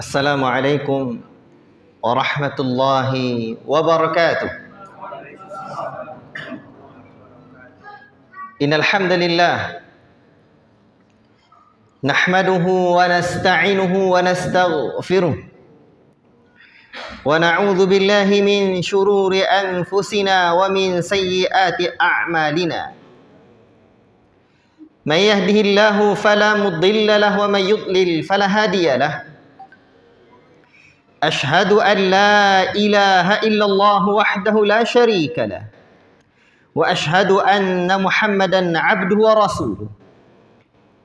Assalamualaikum warahmatullahi wabarakatuh. Innal hamdalillah nahmaduhu wa nasta'inuhu wa nastaghfiruh wa na'udzu billahi min shururi anfusina wa min sayyiati a'malina. May yahdihillahu fala mudilla lahu wa may yudlil fala hadiya lahu. أشهد أن لا إله إلا الله وحده لا شريك له وأشهد أن محمدا عبده ورسوله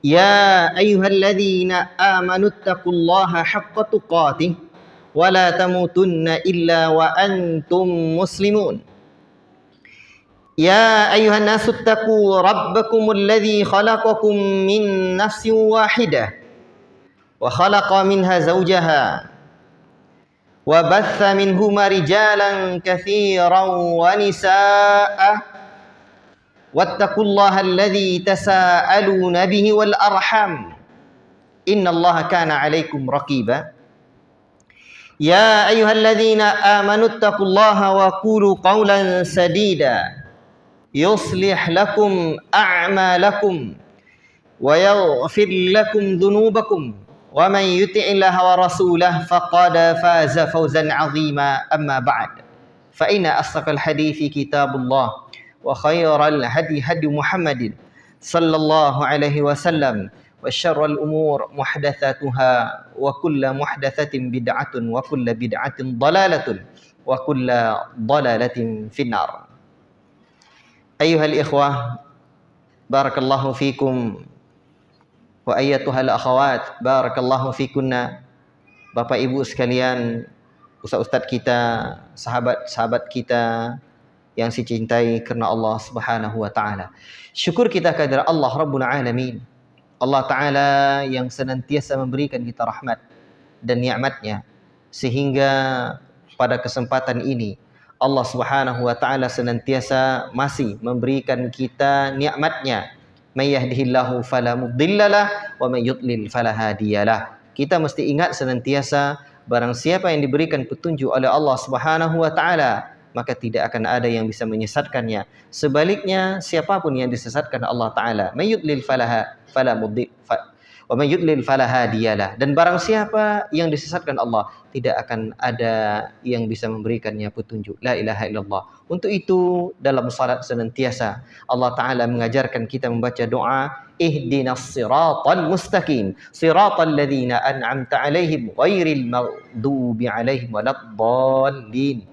يا أيها الذين آمنوا اتقوا الله حق تقاته ولا تموتن إلا وأنتم مسلمون يا أيها الناس اتقوا ربكم الذي خلقكم من نفس واحدة وخلق منها زوجها وبث منهما رجالا كثيرا ونساء واتقوا الله الذي تساءلون به والأرحام إن الله كان عليكم رقيبا يا أيها الذين آمنوا اتقوا الله وقولوا قولا سديدا يصلح لكم أعمالكم ويغفر لكم ذنوبكم ومن يطع الله ورسوله فقد فاز فوزا عظيما أما بعد فإن أصدق الحديث كتاب الله وخير الهدي هدي محمد صلى الله عليه وسلم وشر الأمور محدثاتها وكل محدثة بدعة وكل بدعة ضلالة وكل ضلالة في النار. أيها الإخوة بارك الله فيكم wa ayyatuhal akhawat barakallahu fikunna. Bapak Ibu sekalian, ustaz-ustaz kita, sahabat-sahabat kita yang dicintai karena Allah Subhanahu wa taala. Syukur kita kepada Allah Rabbul Alamin. Allah taala yang senantiasa memberikan kita rahmat dan nikmat-Nya, sehingga pada kesempatan ini Allah Subhanahu wa taala senantiasa masih memberikan kita nikmat-Nya. May yahdihillahu fala mudhillalah wa may yudlil fala hadiyalah. Kita mesti ingat senantiasa, barang siapa yang diberikan petunjuk oleh Allah Subhanahu wa taala, maka tidak akan ada yang bisa menyesatkannya. Sebaliknya, siapapun yang disesatkan Allah taala, may yudlil fala mudhill wa may yudlil fala hadiyalah. Dan barang siapa yang disesatkan Allah, tidak akan ada yang bisa memberikannya petunjuk. La ilaha illallah. Untuk itu dalam salat senantiasa Allah taala mengajarkan kita membaca doa ihdinas siratal mustaqim siratal ladzina an'amta 'alaihim ghairil maghdubi 'alaihim waladdallin.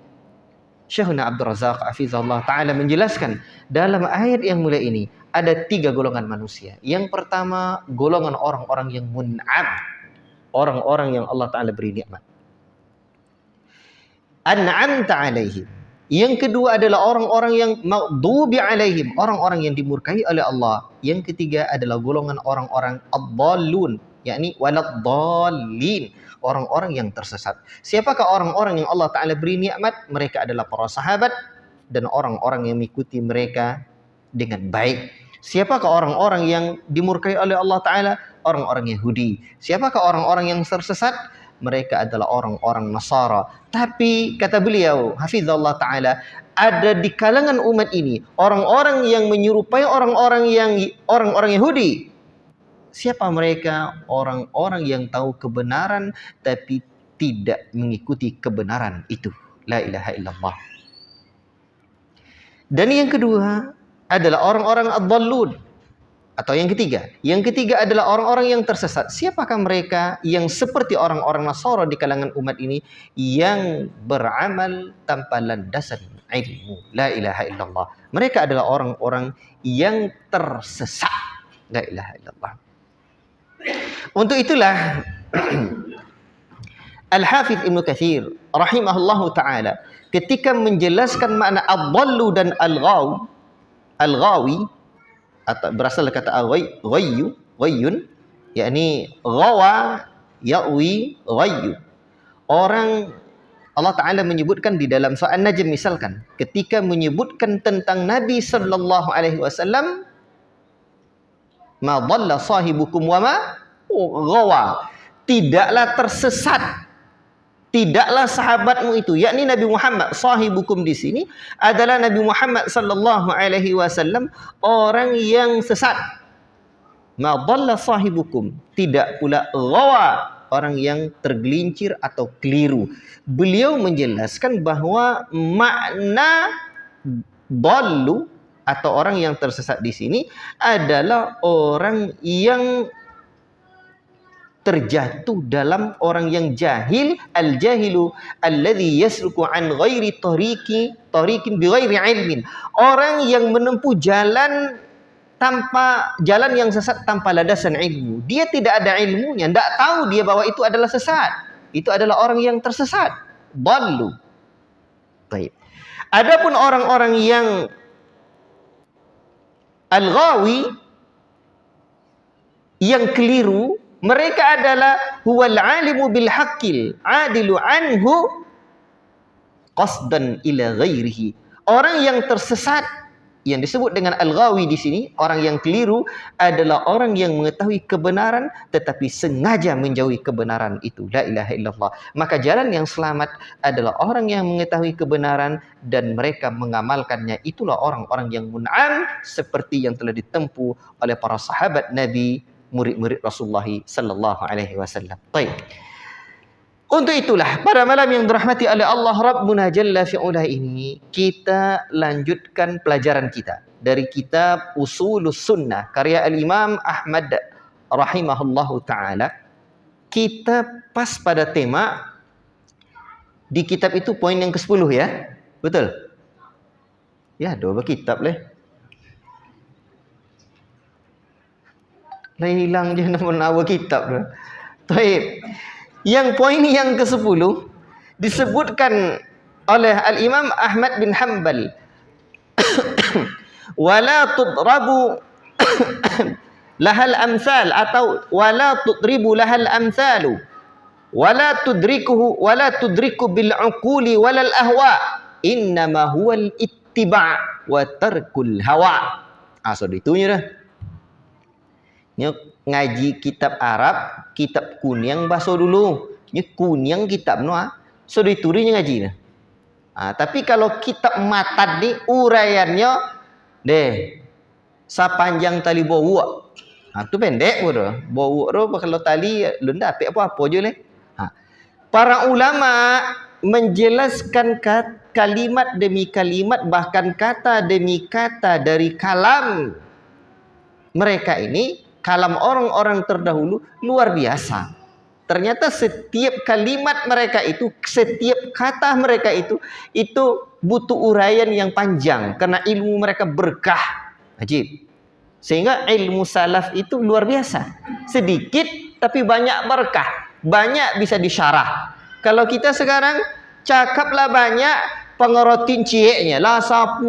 Syekhuna Abdul Razak hafizahullah taala menjelaskan dalam ayat yang mulia ini ada 3 golongan manusia. Yang pertama, golongan orang-orang yang mun'am, orang-orang yang Allah taala beri nikmat. An'amta 'alaihim. Yang kedua adalah orang-orang yang maghdubi 'alaihim, orang-orang yang dimurkai oleh Allah. Yang ketiga adalah golongan orang-orang ad-dallun, yakni waladdallin, orang-orang yang tersesat. Siapakah orang-orang yang Allah taala beri nikmat? Mereka adalah para sahabat dan orang-orang yang mengikuti mereka dengan baik. Siapakah orang-orang yang dimurkai oleh Allah taala? Orang-orang Yahudi. Siapakah orang-orang yang tersesat? Mereka adalah orang-orang Nasara. Tapi kata beliau hafizallah taala, ada di kalangan umat ini orang-orang yang menyerupai orang-orang Yahudi. Siapa mereka? Orang-orang yang tahu kebenaran tapi tidak mengikuti kebenaran itu. La ilaha illallah. Dan yang kedua adalah orang-orang ad-dallun. Atau yang ketiga adalah orang-orang yang tersesat. Siapakah mereka? Yang seperti orang-orang Nasara di kalangan umat ini, yang beramal tanpa landasan ilmu. La ilaha illallah. Mereka adalah orang-orang yang tersesat. La ilaha illallah. Untuk itulah Al-Hafidh Ibnu Katsir rahimahullahu taala ketika menjelaskan makna ad-dallu dan al-ghawi, atau berasal dari kata ghayyun, yakni ghawa yawi ghayyu. Orang Allah taala menyebutkan di dalam surah An-Najm misalkan, ketika menyebutkan tentang Nabi sallallahu alaihi wasallam, ma dhalla sahibukum wa ma ghawa. tidaklah tersesat, tidaklah sahabatmu itu, yakni Nabi Muhammad sahibukum di sini adalah Nabi Muhammad sallallahu alaihi wasallam, orang yang sesat. Ma dhalla sahibukum, tidak pula ghawa, orang yang tergelincir atau keliru. Beliau menjelaskan bahawa makna dhallu atau orang yang tersesat di sini adalah orang yang terjatuh dalam orang yang jahil, al-jahilu alladhi yasluku an ghairi tariqin bi ghairi ilmin. Orang yang menempuh jalan yang sesat tanpa landasan ilmu. Dia tidak ada ilmunya, tidak tahu dia bahwa itu adalah sesat. Itu adalah orang yang tersesat. Dhallu. Baik. Adapun orang-orang yang al-ghawi, yang keliru, mereka adalah huwal alimu bil haqqil adilu anhu qasdan ila ghairihi. Orang yang tersesat, yang disebut dengan al-ghawi di sini, orang yang keliru, adalah orang yang mengetahui kebenaran tetapi sengaja menjauhi kebenaran itu. La ilaha illallah. Maka jalan yang selamat adalah orang yang mengetahui kebenaran dan mereka mengamalkannya. Itulah orang-orang yang mun'am, seperti yang telah ditempuh oleh para sahabat Nabi, murid-murid Rasulullah sallallahu alaihi wasallam. Baik. Untuk itulah pada malam yang dirahmati oleh Allah Rabbuna Jalla fi'ula ini, kita lanjutkan pelajaran kita dari kitab Usulus Sunnah karya Al-Imam Ahmad rahimahullahu taala. Kita pas pada tema di kitab itu poin yang ke-10 ya. Betul? Ya, dua kitab leh. Hilang je nama kitab tu. Baik. Yang poin yang ke-10 disebutkan oleh Al-Imam Ahmad bin Hanbal. Wala tudrabu lahal amsal, atau wala tudribu lahal amsalu wala tudriku bil uquli walal ahwa innama huwal ittiba' wa tarkul hawa. So itunya dah. Ni ngaji kitab Arab, kitab Kunyang bahasa dulu. Ni Kunyang kitab noa. So diturinya ngaji nah. Tapi kalau kitab Matan ni uraiannya deh sepanjang tali bawa. Tu pendek pun dah. Bawa kalau tali lu ndak apik apa-apa je leh. Para ulama menjelaskan kalimat demi kalimat, bahkan kata demi kata dari kalam mereka ini, kalam orang-orang terdahulu luar biasa. Ternyata setiap kalimat mereka itu, setiap kata mereka itu butuh uraian yang panjang karena ilmu mereka berkah. Ajib. Sehingga ilmu salaf itu luar biasa. Sedikit tapi banyak berkah, banyak bisa disyarah. Kalau kita sekarang cakaplah banyak, pengerotin cieknya lah 10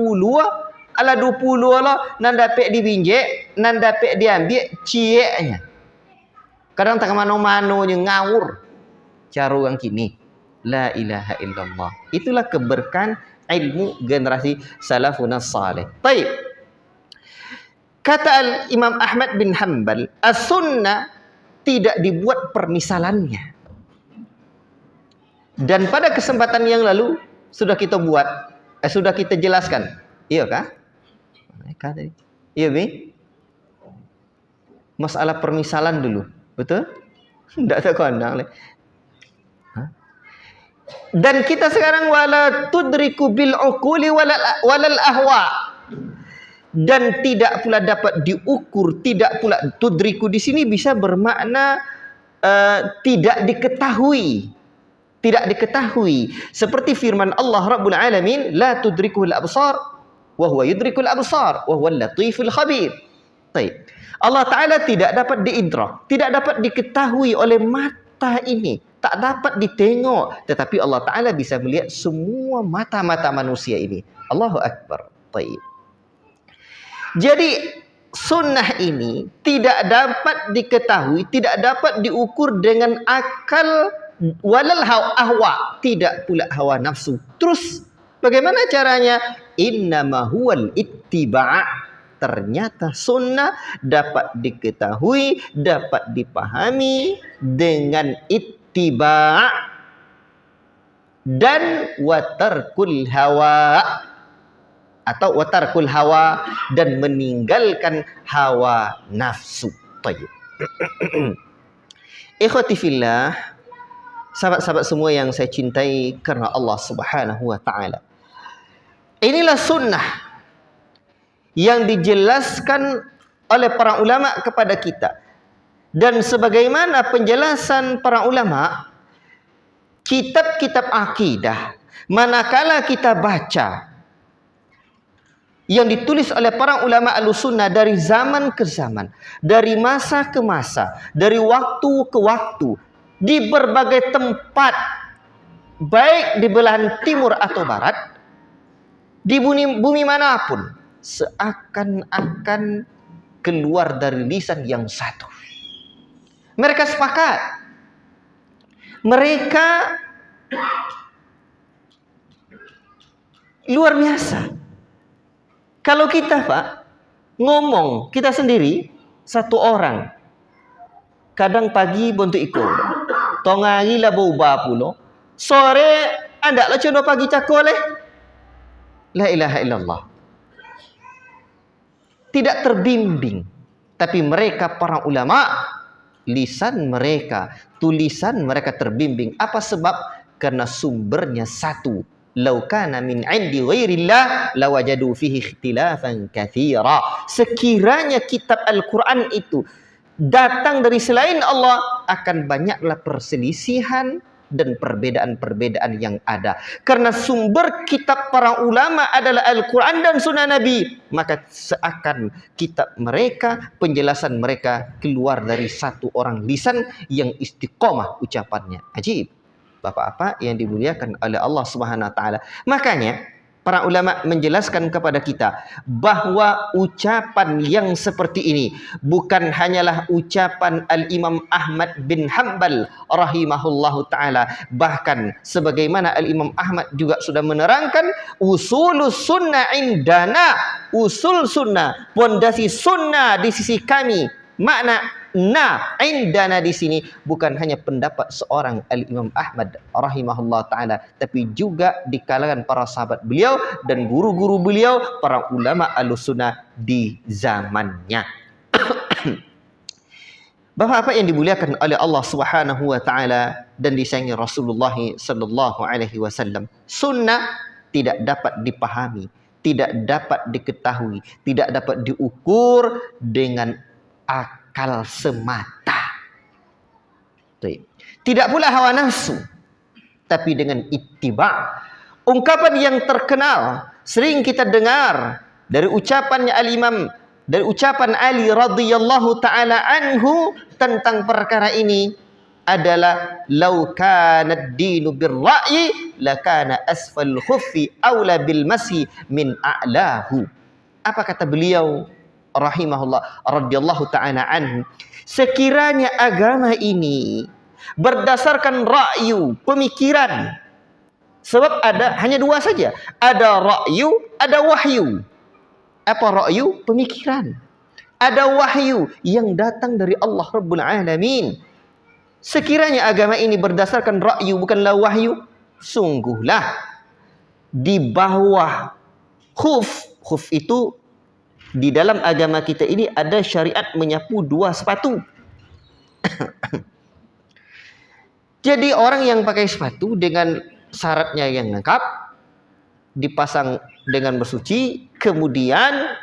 ala 20 lah nan dapat dibinjek, nan dapat diambil cieknya. Kadang tak mano-mano ngawur. Cara orang kini. La ilaha illallah. Itulah keberkahan ilmu generasi salafun salih. Baik. Kata Al-Imam Ahmad bin Hanbal, as-sunnah tidak dibuat permisalannya. Dan pada kesempatan yang lalu sudah kita buat, sudah kita jelaskan. Iya kah? Iya, Bi? Masalah permisalan dulu. Betul? Tidak ada kondang. Dan kita sekarang wala tudriku bil uquli walal ahwa. Dan tidak pula dapat diukur, tidak pula tudriku di sini bisa bermakna tidak diketahui. Tidak diketahui. Seperti firman Allah Rabbul Alamin, la tudrikuhul absar wa huwa yudrikul absar wa huwal latiful khabir. Baik. Allah Ta'ala tidak dapat diidrak, tidak dapat diketahui oleh mata ini, tak dapat ditengok, tetapi Allah Ta'ala bisa melihat semua mata-mata manusia ini. Allahu Akbar. Baik. Jadi sunnah ini tidak dapat diketahui, tidak dapat diukur dengan akal walal ahwa, tidak pula hawa nafsu. Terus bagaimana caranya? Innama huwal ittiba', ternyata sunnah dapat diketahui, dapat dipahami dengan ittiba' dan watarkul hawa, atau watarkul hawa, dan meninggalkan hawa nafsu. Tayyib. Ikhwati fillah, sahabat-sahabat semua yang saya cintai karena Allah Subhanahu wa taala. Inilah sunnah yang dijelaskan oleh para ulama kepada kita. Dan sebagaimana penjelasan para ulama, kitab-kitab akidah, manakala kita baca yang ditulis oleh para ulama al-sunnah dari zaman ke zaman, dari masa ke masa, dari waktu ke waktu, di berbagai tempat, baik di belahan timur atau barat, di bumi manapun, seakan-akan keluar dari lisan yang satu. Mereka sepakat. Mereka luar biasa. Kalau kita, Pak, ngomong kita sendiri, satu orang, kadang pagi bontu ikut, tongangi lah bau bapulo, sore anda lah coba pagi cakole. La ilaha illallah. Tidak terbimbing. Tapi mereka para ulama, lisan mereka, tulisan mereka terbimbing. Apa sebab? Karena sumbernya satu. Lau kana min 'indi ghairillah lawajadu fihi ikhtilafan katsira. Sekiranya kitab Al-Qur'an itu datang dari selain Allah, akan banyaklah perselisihan dan perbedaan-perbedaan yang ada. Karena sumber kitab para ulama adalah Al-Quran dan Sunnah Nabi, maka seakan kitab mereka, penjelasan mereka keluar dari satu orang lisan yang istiqomah ucapannya. Ajib. Bapak-bapak yang dimuliakan oleh Allah Subhanahu wa taala. Makanya para ulama menjelaskan kepada kita bahwa ucapan yang seperti ini bukan hanyalah ucapan Al-Imam Ahmad bin Hanbal rahimahullahu ta'ala. Bahkan sebagaimana Al-Imam Ahmad juga sudah menerangkan, usulus sunnah indana, usul sunnah, pondasi sunnah di sisi kami. Makna indana di sini bukan hanya pendapat seorang Al-Imam Ahmad rahimahullah ta'ala, tapi juga di kalangan para sahabat beliau dan guru-guru beliau, para ulama al-sunnah di zamannya. Bapak-bapak yang dimuliakan oleh Allah Subhanahu wa taala dan disayangi Rasulullah sallallahu alaihi wasallam, sunnah tidak dapat dipahami, tidak dapat diketahui, tidak dapat diukur dengan akal semata. Tidak pula hawa nafsu, tapi dengan ittiba. Ungkapan yang terkenal sering kita dengar dari ucapannya al-Imam, dari ucapan Ali radhiyallahu taala anhu tentang perkara ini adalah lau kana ad-dinu bir-ra'yi lakana asfal khuffi aula bil masi min a'lahu. Apa kata beliau rahimahullah radhiyallahu ta'ala anhu? Sekiranya agama ini berdasarkan ra'yu, pemikiran. Sebab ada hanya dua saja. Ada ra'yu, ada wahyu. Apa ra'yu? Pemikiran. Ada wahyu yang datang dari Allah Rabbul Alamin. Sekiranya agama ini berdasarkan ra'yu bukanlah wahyu, sungguhlah di bawah khuf itu, di dalam agama kita ini ada syariat menyapu dua sepatu. Jadi orang yang pakai sepatu dengan syaratnya yang lengkap, dipasang dengan bersuci, kemudian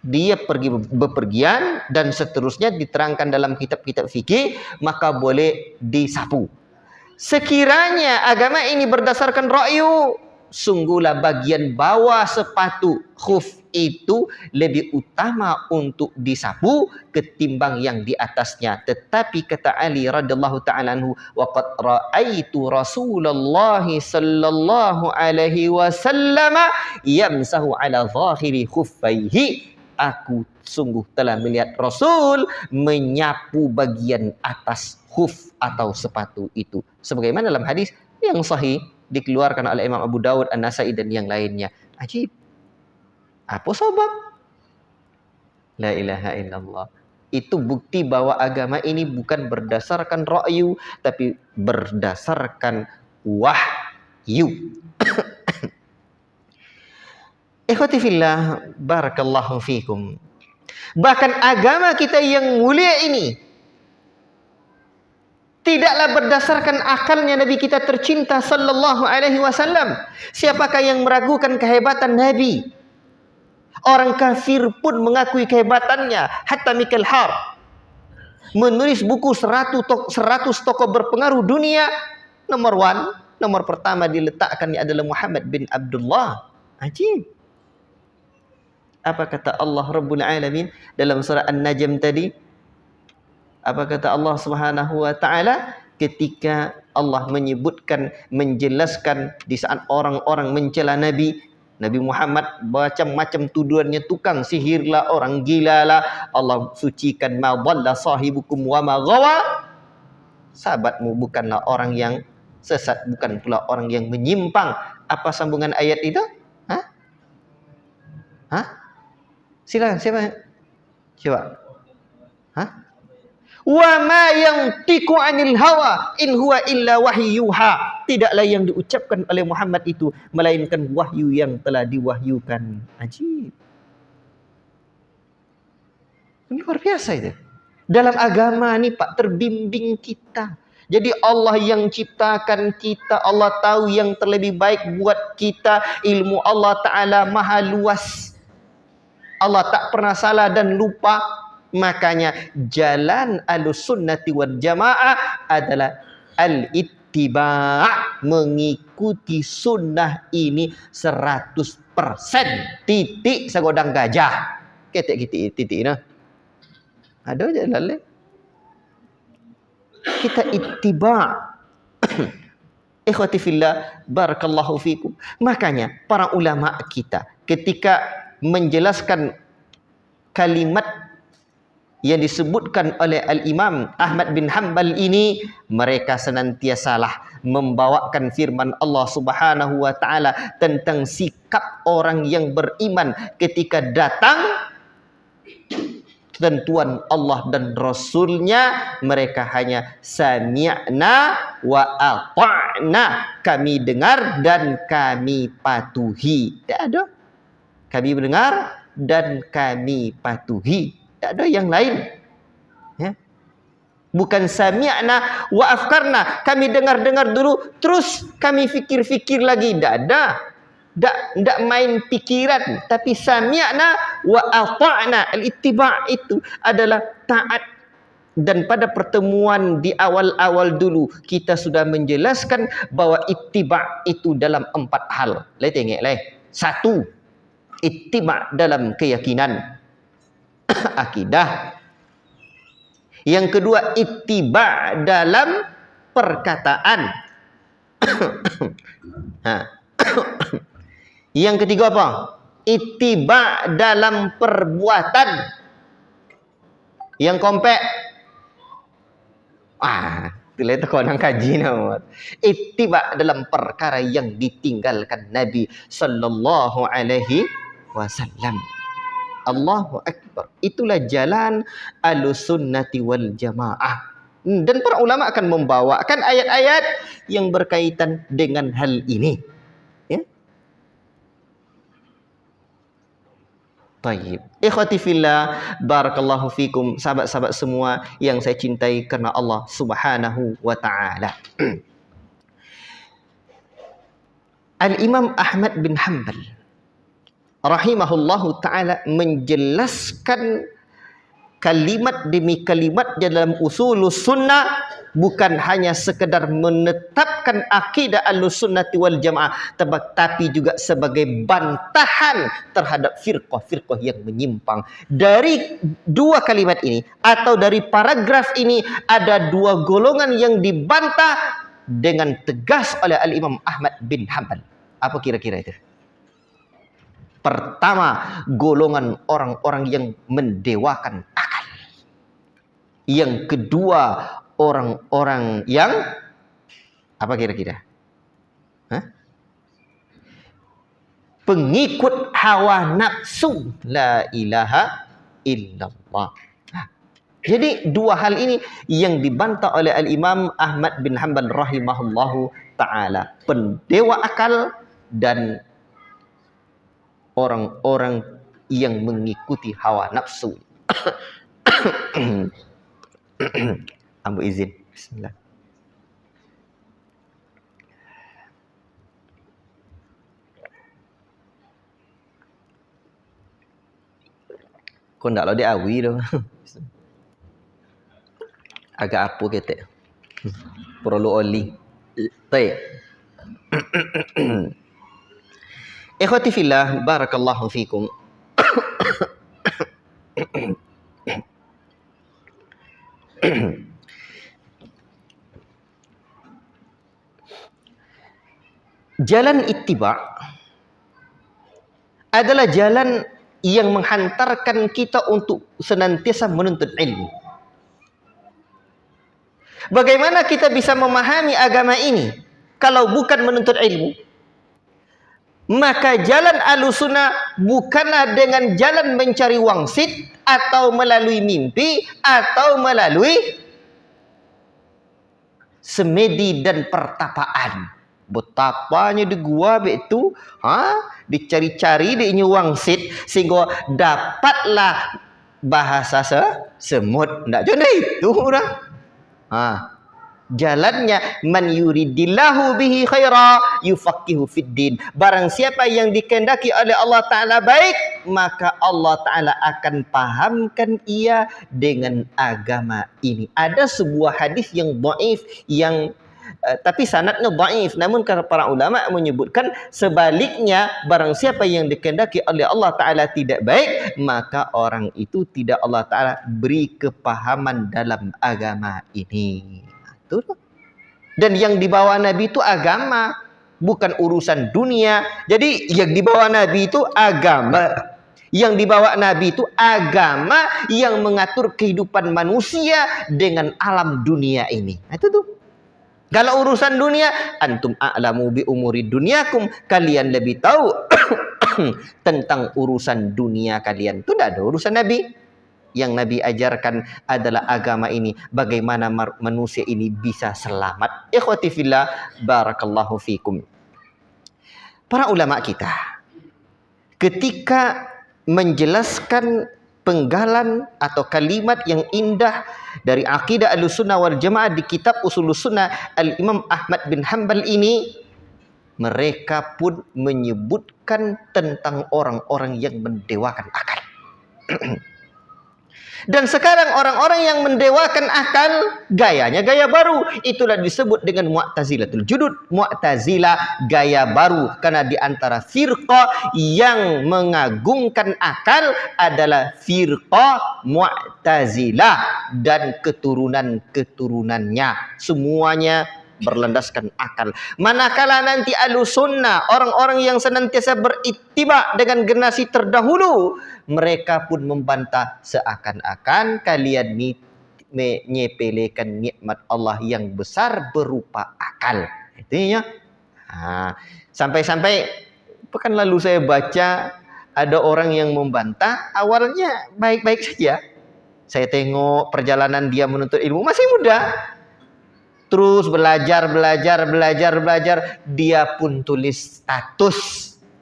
dia pergi bepergian dan seterusnya diterangkan dalam kitab-kitab fikih, maka boleh disapu. Sekiranya agama ini berdasarkan ra'yu, sungguhlah bagian bawah sepatu khuf itu lebih utama untuk disapu ketimbang yang di atasnya. Tetapi kata Ali radhiyallahu ta'ala anhu, waqad ra'aitu Rasulullah sallallahu alaihi wasallam yamsahu ala zahiri khuffaihi. Aku sungguh telah melihat Rasul menyapu bagian atas khuf atau sepatu itu. Sebagaimana dalam hadis yang sahih dikeluarkan oleh Imam Abu Dawud, An-Nasai dan yang lainnya. Ajib. Apa sebab? La ilaha illallah. Itu bukti bahwa agama ini bukan berdasarkan ra'yu, tapi berdasarkan wahyu. Ikhwati fillah, barakallahu fikum. Bahkan agama kita yang mulia ini tidaklah berdasarkan akalnya Nabi kita tercinta sallallahu alaihi wasallam. Siapakah yang meragukan kehebatan Nabi? Orang kafir pun mengakui kehebatannya. Hatta Michael Hart menulis buku 100 tokoh berpengaruh dunia. Nomor pertama diletakkannya adalah Muhammad bin Abdullah. Ajib. Apa kata Allah Rabbul Alamin dalam surah An-Najm tadi? Apa kata Allah Subhanahu wa taala ketika Allah menyebutkan, menjelaskan di saat orang-orang mencela Nabi Muhammad, macam-macam tuduhannya, tukang sihirlah, orang gilalah. Allah sucikan, ma dhalla sahibukum wa ma ghawa. Sahabatmu bukanlah orang yang sesat, bukan pula orang yang menyimpang. Apa sambungan ayat itu? Silakan, siapa? Coba. Wa ma yantiqu 'anil hawa in huwa illa wahyuha. Tidaklah yang diucapkan oleh Muhammad itu melainkan wahyu yang telah diwahyukan. Ajib. Luar biasa itu. Dalam agama ni Pak, terbimbing kita. Jadi Allah yang ciptakan kita, Allah tahu yang terlebih baik buat kita. Ilmu Allah Ta'ala maha luas. Allah tak pernah salah dan lupa. Makanya jalan Ahlussunnati wal Jamaah adalah al-ittiba', mengikuti sunnah ini 100%. Titik segodang gajah. Ketik titik nah. Ada je lalu. Kita ittiba'. Ikhwati fillah, barakallahu fikum. Makanya para ulama kita ketika menjelaskan kalimat yang disebutkan oleh Al-Imam Ahmad bin Hanbal ini, mereka senantiasalah membawakan firman Allah Subhanahu wa taala tentang sikap orang yang beriman ketika datang ketentuan Allah dan Rasulnya. Mereka hanya sami'na wa ata'na, kami dengar dan kami patuhi. Tak ada. Kami mendengar dan kami patuhi. Tak ada yang lain. Ya. Bukan sami'na wa afkarna, kami dengar-dengar dulu terus kami fikir-fikir lagi. Tak ada. Tak main pikiran, tapi sami'na wa ata'na. Al-ittiba' itu adalah taat. Dan pada pertemuan di awal-awal dulu kita sudah menjelaskan bahwa ittiba' itu dalam 4 hal. Tengok. 1, ittiba' dalam keyakinan, akidah. Yang kedua, ittiba' dalam perkataan. Yang ketiga apa? Ittiba' dalam perbuatan. Yang kompak. Itulah itu kau nak kaji nama. Ittiba' dalam perkara yang ditinggalkan Nabi sallallahu alaihi wasallam. Allahu Akbar. Itulah jalan Ahlussunnati wal Jamaah. Dan para ulama akan membawakan ayat-ayat yang berkaitan dengan hal ini. Ya. Tayyib. Ikhwati fillah, barakallahu fikum, sahabat-sahabat semua yang saya cintai karena Allah Subhanahu wa taala. Al-Imam Ahmad bin Hanbal rahimahullahu ta'ala menjelaskan kalimat demi kalimat dalam usulus sunnah, bukan hanya sekedar menetapkan akidah Ahlussunnati wal Jamaah, tapi juga sebagai bantahan terhadap firqah-firqah yang menyimpang. Dari 2 kalimat ini atau dari paragraf ini ada 2 golongan yang dibantah dengan tegas oleh Al-Imam Ahmad bin Hanbal. Apa kira-kira itu? Pertama, golongan orang-orang yang mendewakan akal. Yang kedua, orang-orang yang apa kira-kira? Pengikut hawa nafsu. La ilaha illallah. Jadi dua hal ini yang dibantah oleh Al-Imam Ahmad bin Hanbal rahimahullahu ta'ala. Pendewa akal dan orang-orang yang mengikuti hawa nafsu. Ambo izin. Bismillah. Kau ndak lo dia awi tu. Agak apa kita? Perlu oli. Baik. Ikhwati fillah, barakallahu fikum. Jalan ittiba adalah jalan yang menghantarkan kita untuk senantiasa menuntut ilmu. Bagaimana kita bisa memahami agama ini kalau bukan menuntut ilmu? Maka jalan Ahlussunnah bukanlah dengan jalan mencari wangsit atau melalui mimpi atau melalui semedi dan pertapaan. Betapanya di gua begitu, dicari-cari dia wangsit sehingga dapatlah bahasa semut. Ndak jadi itu orang. Jalannya man yuridillahu bihi khaira yufaqihu fiddin. Barang siapa yang dikehendaki oleh Allah Ta'ala baik, maka Allah Ta'ala akan pahamkan ia dengan agama ini. Ada sebuah hadis yang dhaif, yang tapi sanadnya dhaif, namun para ulama menyebutkan sebaliknya, barang siapa yang dikehendaki oleh Allah Ta'ala tidak baik, maka orang itu tidak Allah Ta'ala beri kepahaman dalam agama ini. Itu. Dan yang dibawa Nabi itu agama, bukan urusan dunia. Jadi yang dibawa Nabi itu agama. Yang dibawa Nabi itu agama yang mengatur kehidupan manusia dengan alam dunia ini. Itu tuh. Kalau urusan dunia, antum a'lamu bi umuri dunyakum, kalian lebih tahu tentang urusan dunia kalian. Itu tidak ada urusan Nabi. Yang Nabi ajarkan adalah agama ini, bagaimana manusia ini bisa selamat. Ikhwati fillah, barakallahu fikum. Para ulama kita ketika menjelaskan penggalan atau kalimat yang indah dari akidah Ahlussunnah wal Jamaah di kitab Ushulus Sunnah Al-Imam Ahmad bin Hanbal ini, mereka pun menyebutkan tentang orang-orang yang mendewakan akal. Dan sekarang orang-orang yang mendewakan akal, gayanya gaya baru. Itulah disebut dengan Mu'tazilatul Judud. Mu'tazilah gaya baru. Karena di antara firqah yang mengagungkan akal adalah firqah Mu'tazilah dan keturunan-keturunannya. Semuanya berlandaskan akal. Manakala nanti Ahlussunnah, orang-orang yang senantiasa berittiba dengan generasi terdahulu, mereka pun membantah seakan-akan kalian menyepelekan nikmat Allah yang besar berupa akal. Itu ya. Sampai-sampai pekan lalu saya baca ada orang yang membantah, awalnya baik-baik saja. Saya tengok perjalanan dia menuntut ilmu, masih muda. Terus belajar, dia pun tulis status.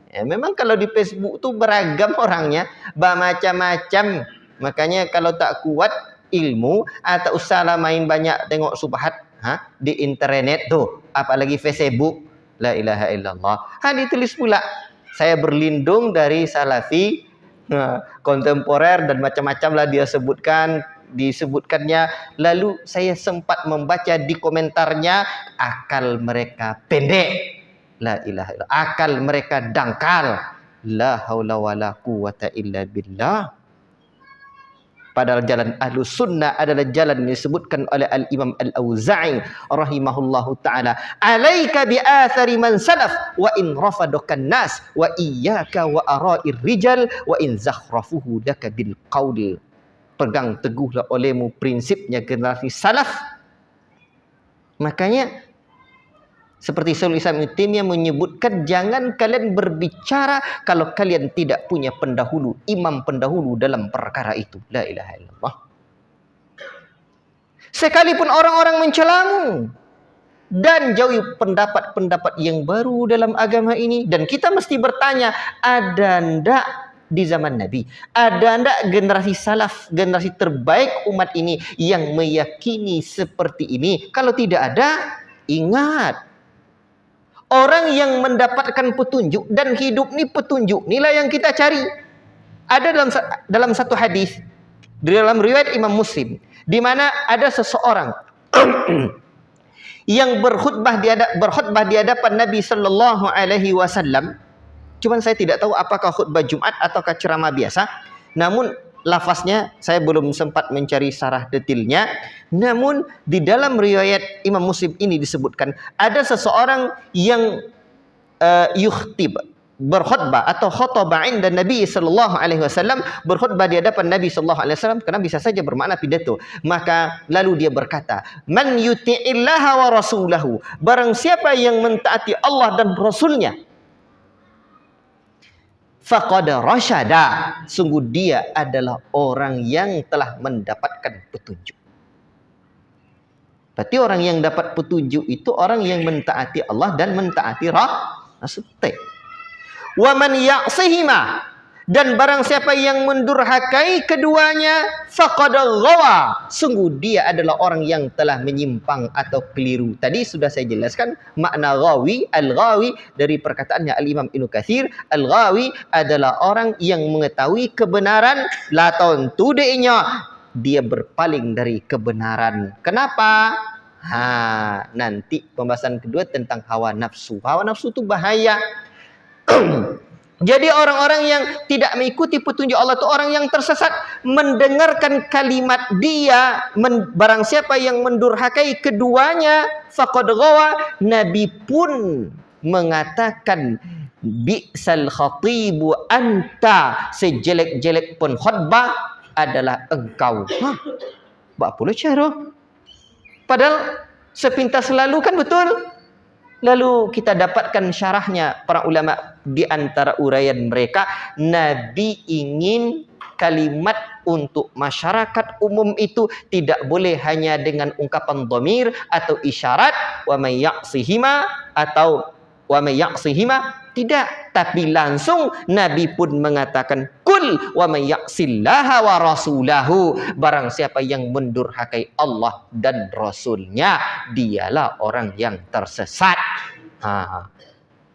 Ya, memang kalau di Facebook tuh beragam orangnya, macam-macam. Makanya kalau tak kuat ilmu, tak usahlah main banyak tengok subhat di internet tuh, apalagi Facebook. La ilaha illallah. Ditulis pula, saya berlindung dari salafi kontemporer dan macam-macam lah dia disebutkannya. Lalu saya sempat membaca di komentarnya, akal mereka pendek. La ilaha illallah. Akal mereka dangkal. La haula wala quwata illa billah. Padahal jalan Ahlussunnah adalah jalan yang disebutkan oleh Al-Imam Al-Auza'i rahimahullahu ta'ala. Alaika bi athari man salaf wa in rafadukan nas wa iyyaka wa ara'ir rijal wa in zakhrafuhu laka bil qawl. Pegang teguhlah olehmu prinsipnya generasi salaf. Makanya Seperti Syekhul Islam Ibnu Taimiyah menyebutkan, jangan kalian berbicara kalau kalian tidak punya pendahulu, imam pendahulu dalam perkara itu. La ilaha illallah. Sekalipun orang-orang mencelamu, dan jauhi pendapat-pendapat yang baru dalam agama ini. Dan kita mesti bertanya, ada ndak di zaman Nabi, ada ndak generasi salaf, generasi terbaik umat ini yang meyakini seperti ini? Kalau tidak ada, ingat, orang yang mendapatkan petunjuk dan hidup ni petunjuk inilah yang kita cari. Ada dalam satu hadis di dalam riwayat Imam Muslim, di mana ada seseorang yang berkhutbah di hadapan Nabi sallallahu alaihi wasallam. Cuman saya tidak tahu apakah khutbah Jumat ataukah ceramah biasa. Namun lafaznya saya belum sempat mencari sarah detailnya. Namun di dalam riwayat Imam Muslim ini disebutkan ada seseorang yang berkhutbah atau khutbah inda Nabi sallallahu alaihi wasallam, berkhutbah di hadapan Nabi sallallahu alaihi wasallam, karena bisa saja bermakna pidato. Maka lalu dia berkata, "Man yuti'illaha wa rasulahu." Barang siapa yang mentaati Allah dan Rasulnya, faqad rasyada, sungguh dia adalah orang yang telah mendapatkan petunjuk. Berarti orang yang dapat petunjuk itu orang yang mentaati Allah dan mentaati Rasul. Wa man ya'sihima, dan barang siapa yang mendurhakai keduanya, faqad ghawa, sungguh dia adalah orang yang telah menyimpang atau keliru. Tadi sudah saya jelaskan makna ghawi. Al-ghawi dari perkataannya Al-Imam Ibnu Katsir, al-ghawi adalah orang yang mengetahui kebenaran, la tentu dia berpaling dari kebenaran. Kenapa? Nanti pembahasan kedua tentang hawa nafsu. Hawa nafsu itu bahaya. Jadi orang-orang yang tidak mengikuti petunjuk Allah itu orang yang tersesat. Mendengarkan kalimat dia, barang siapa yang mendurhakai keduanya, faqad ghawa. Nabi pun mengatakan, bi'sal khatibu anta, sejelek-jelek pun khutbah adalah engkau. Buat apa cara? Padahal sepintas lalu kan betul. Lalu kita dapatkan syarahnya para ulama, di antara uraian mereka, Nabi ingin kalimat untuk masyarakat umum itu tidak boleh hanya dengan ungkapan dhamir atau isyarat, wa may ya'sihima atau wa may ya'sihima, tidak, tapi langsung Nabi pun mengatakan, kul wa may ya'sillaha wa rasulahu, barang siapa yang mendurhakai Allah dan Rasulnya, dialah orang yang tersesat.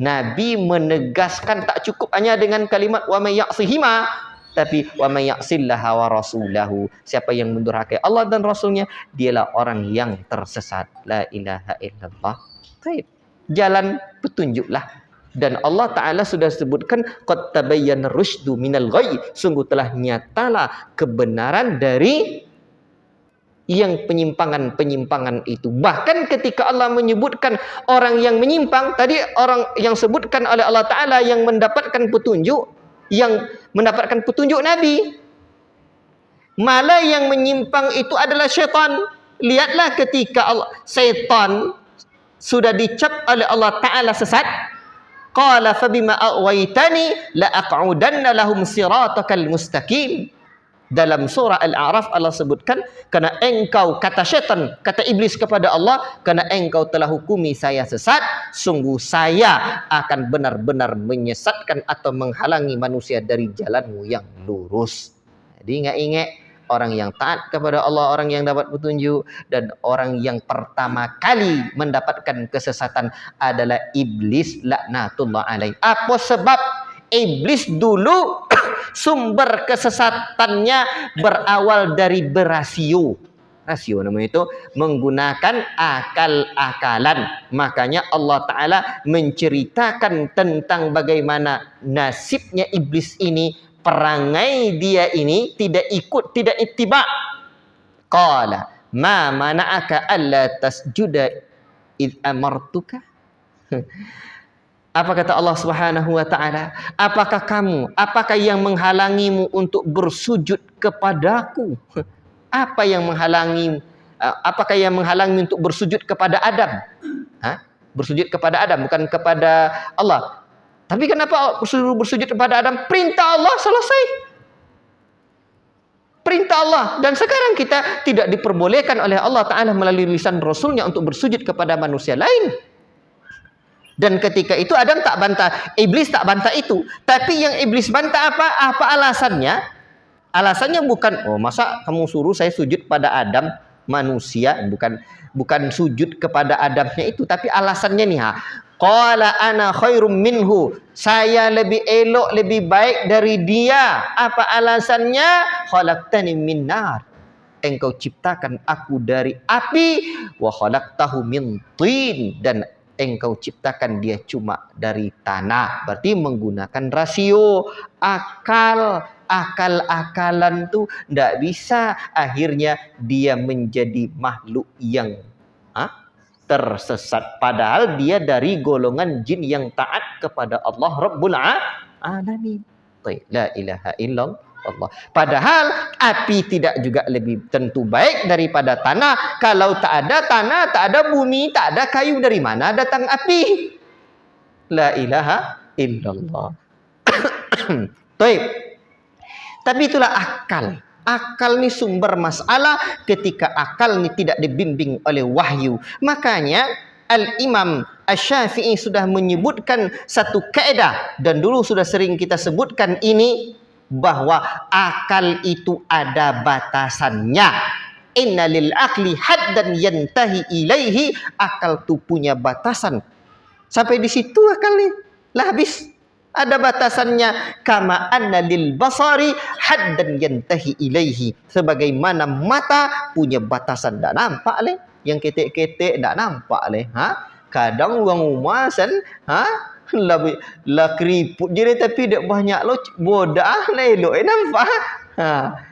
Nabi menegaskan tak cukup hanya dengan kalimat wa may ya'sihima, tapi wa may ya'sillaha wa rasulahu, siapa yang mendurhakai Allah dan Rasulnya, dialah orang yang tersesat. La ilaha illallah. Baik, jalan petunjuklah. Dan Allah Ta'ala sudah sebutkan, qad tabayyana rusydu minal ghayy, sungguh telah nyatalah kebenaran dari yang penyimpangan-penyimpangan itu. Bahkan ketika Allah menyebutkan orang yang menyimpang, tadi orang yang sebutkan oleh Allah Ta'ala yang mendapatkan petunjuk, yang mendapatkan petunjuk Nabi, malah yang menyimpang itu adalah syaitan. Lihatlah ketika syaitan sudah dicap oleh Allah Ta'ala sesat, qala fabima aghwaytani la aq'udanna lahum siratakal mustaqim. Dalam surah Al-A'raf Allah sebutkan, karena engkau, kata syaitan, kata iblis kepada Allah, karena engkau telah hukumi saya sesat, sungguh saya akan benar-benar menyesatkan atau menghalangi manusia dari jalanmu yang lurus. Jadi ingat-ingat, orang yang taat kepada Allah, orang yang dapat petunjuk, dan orang yang pertama kali mendapatkan kesesatan adalah iblis laknatullah alaih. Apa sebab? Iblis dulu sumber kesesatannya berawal dari berasio. Rasio namanya itu, menggunakan akal-akalan. Makanya Allah Ta'ala menceritakan tentang bagaimana nasibnya iblis ini, perangai dia ini tidak ikut, tidak ittiba. Qala ma mana'aka alla tasjuda id amartuka. Apa kata Allah Subhanahu wa Ta'ala? Apakah yang menghalangimu untuk bersujud kepadaku? Apa yang menghalangi? Apakah yang menghalangi untuk bersujud kepada Adam? bersujud kepada Adam, bukan kepada Allah. Tapi kenapa suruh bersujud kepada Adam? Perintah Allah, selesai. Perintah Allah. Dan sekarang kita tidak diperbolehkan oleh Allah Ta'ala melalui lisan Rasulnya untuk bersujud kepada manusia lain. Dan ketika itu Adam tak bantah, iblis tak bantah itu. Tapi yang iblis bantah apa? Apa alasannya? Alasannya bukan, oh masa kamu suruh saya sujud pada Adam manusia, bukan sujud kepada Adamnya itu, tapi alasannya nih, qala ana khairum minhu, saya lebih elok, lebih baik dari dia. Apa alasannya? Khalaqtani min nar, engkau ciptakan aku dari api, wa khalaqtahu min tin, dan engkau ciptakan dia cuma dari tanah. Berarti menggunakan rasio, akal-akalan tuh tidak bisa. Akhirnya dia menjadi makhluk yang tersesat. Padahal dia dari golongan jin yang taat kepada Allah Rabbul Alamin. La ilaha illallah. Allah. Padahal api tidak juga lebih tentu baik daripada tanah. Kalau tak ada tanah, tak ada bumi, tak ada kayu, dari mana datang api? La ilaha illallah. Baik. Tapi itulah akal. Akal ni sumber masalah ketika akal ni tidak dibimbing oleh wahyu. Makanya Al-Imam Asy-Syafi'i sudah menyebutkan satu kaedah, dan dulu sudah sering kita sebutkan ini, bahwa akal itu ada batasannya. Inna lil aqli haddan yantahi ilaihi, akal itu punya batasan. Sampai di situ akal ni lah habis. Ada batasannya. Kama anna lil basari haddan yantahi ilaihi, sebagaimana mata punya batasan. Tak nampak leh, yang ketek-ketek tak nampak leh. Kadang orang rumah lah keriput je tapi dia banyak lo bodah lah elok nampak.